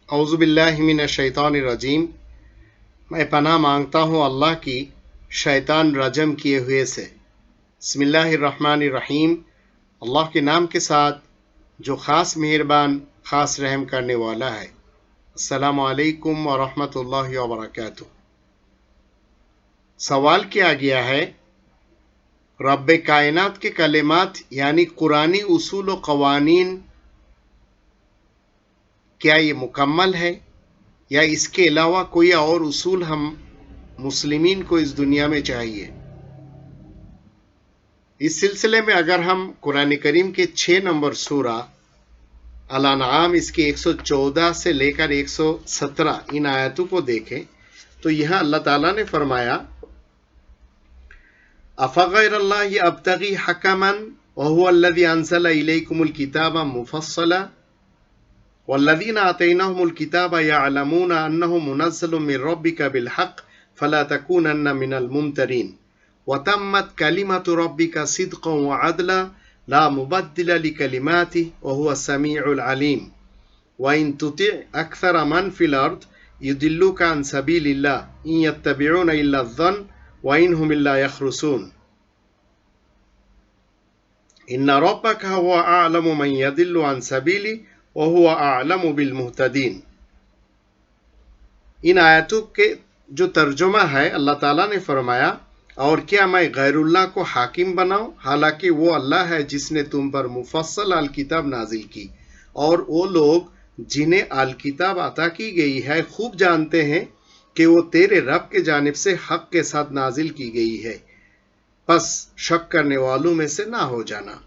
औज़ु बिल्लाहि मिनश शैतानिर रजीम। मैं पनाह मांगता हूँ अल्लाह की शैतान रजम किए हुए से। बिस्मिल्लाहिर रहमानिर रहीम। अल्लाह के नाम के साथ जो ख़ास मेहरबान ख़ास रहम करने वाला है। अस्सलामु अलैकुम व रहमतुल्लाहि व बरकातुहू। सवाल किया गया है, रब्बे कायनात के कलिमात यानी कुरानी उसूल व क़वानीन क्या ये मुकम्मल है या इसके अलावा कोई और उसूल हम मुस्लिमीन को इस दुनिया में चाहिए। इस सिलसिले में अगर हम कुरान करीम के 6 नंबर सूरा अल-अनआम इसके 114 से लेकर 117 इन आयतों को देखें तो यहाँ अल्लाह ताला ने फरमाया, अफ़ग़ैरल्लाहि अब्तग़ी हकमन व हुवा अल्लज़ी अंज़ला इलैकुमुल किताब मुफ़स्सला वल्लज़ीना आतैनाहुमुल किताब यअलमून अन्नहु मुनज़्ज़लुम मिन रब्बिका बिलहक़ फला तकूनन्न मिनल मुमतरीन वतम्मत कलिमतु रब्बिका सिद्क़न व अदला ला मुबद्दिल लिकलिमातिहि व हुवा समीउल अलीम व इन तुति अक्सर मन फिल अर्द युदिल्लुका अन सबीलिल्लाह इन यत्तबिऊन इल्ला ज़न्न व इन हुम इल्ला यख़रुसून इन्ना रब्बका हुवा अअलमु मन यदिल्लु अन सबीलिहि व हुवा अअलमु बिल मुहतदीन। इन आयतों के जो तर्जुमा है, अल्लाह ताला ने फरमाया, और क्या मैं गैरुल्लाह को हाकिम बनाऊं, हालांकि वो अल्लाह है जिसने तुम पर मुफस्सल अल किताब नाजिल की, और वो लोग जिन्हें अल किताब अता की गई है खूब जानते हैं कि वो तेरे रब के जानिब से हक के साथ नाजिल की गई है, बस शक करने वालों में से ना हो जाना।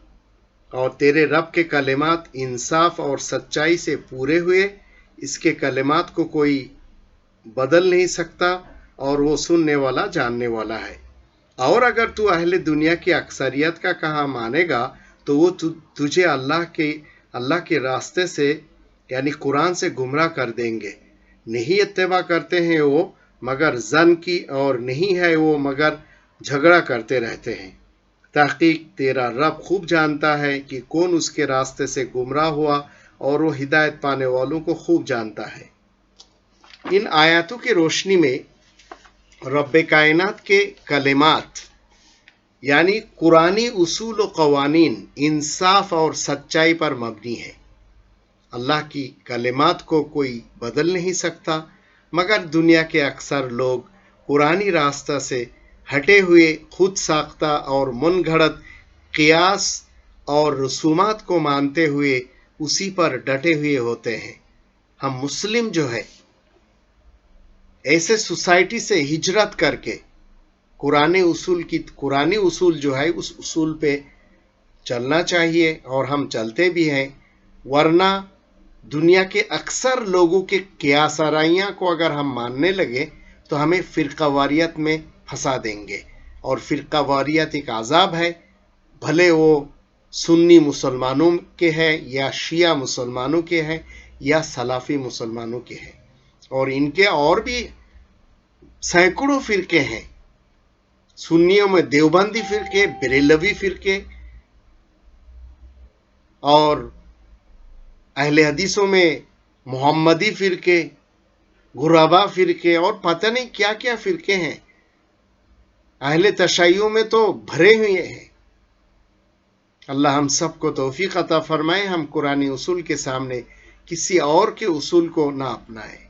और तेरे रब के कलिमात इंसाफ और सच्चाई से पूरे हुए, इसके कलिमात को कोई बदल नहीं सकता और वो सुनने वाला जानने वाला है। और अगर तू अहले दुनिया की अक्सरियत का कहा मानेगा तो वो तुझे अल्लाह के रास्ते से यानी कुरान से गुमराह कर देंगे। नहीं इत्तेबा करते हैं वो मगर जन की, और नहीं है वो मगर झगड़ा करते रहते हैं। तहकीक तेरा रब खूब जानता है कि कौन उसके रास्ते से गुमराह हुआ, और वो हिदायत पाने वालों को खूब जानता है। इन आयतों की रोशनी में रब्बे कायनात के कलिमात यानी कुरानी उसूल व क़वानीन इंसाफ और सच्चाई पर मबनी है। अल्लाह की कलिमात को कोई बदल नहीं सकता, मगर दुनिया के अक्सर लोग कुरानी रास्ता से हटे हुए खुद साख्ता और मनगढ़ंत क़ियास और रसूमात को मानते हुए उसी पर डटे हुए होते हैं। हम मुस्लिम जो है ऐसे सोसाइटी से हिजरत करके कुरानी उसूल जो है उस उसूल पे चलना चाहिए, और हम चलते भी हैं। वरना दुनिया के अक्सर लोगों के क़ियास आराइयाँ को अगर हम मानने लगे तो हमें फ़िरक़ावारियत में फंसा देंगे, और फ़िरक़ावारियत एक अज़ाब है, भले वो सुन्नी मुसलमानों के हैं या शिया मुसलमानों के हैं या सलाफ़ी मुसलमानों के हैं। और इनके और भी सैकड़ों फ़िरके हैं। सुन्नियों में देवबंदी फ़िरके, बरेलवी फ़िरके, और अहले हदीसों में मोहम्मदी फ़िरके, गुराबा फ़िरके, और पता नहीं क्या क्या फ़िरके हैं। अहले तशय्युओं में तो भरे हुए हैं। अल्लाह हम सबको तौफीक अता फरमाए, हम कुरानी उसूल के सामने किसी और के उसूल को ना अपनाएं।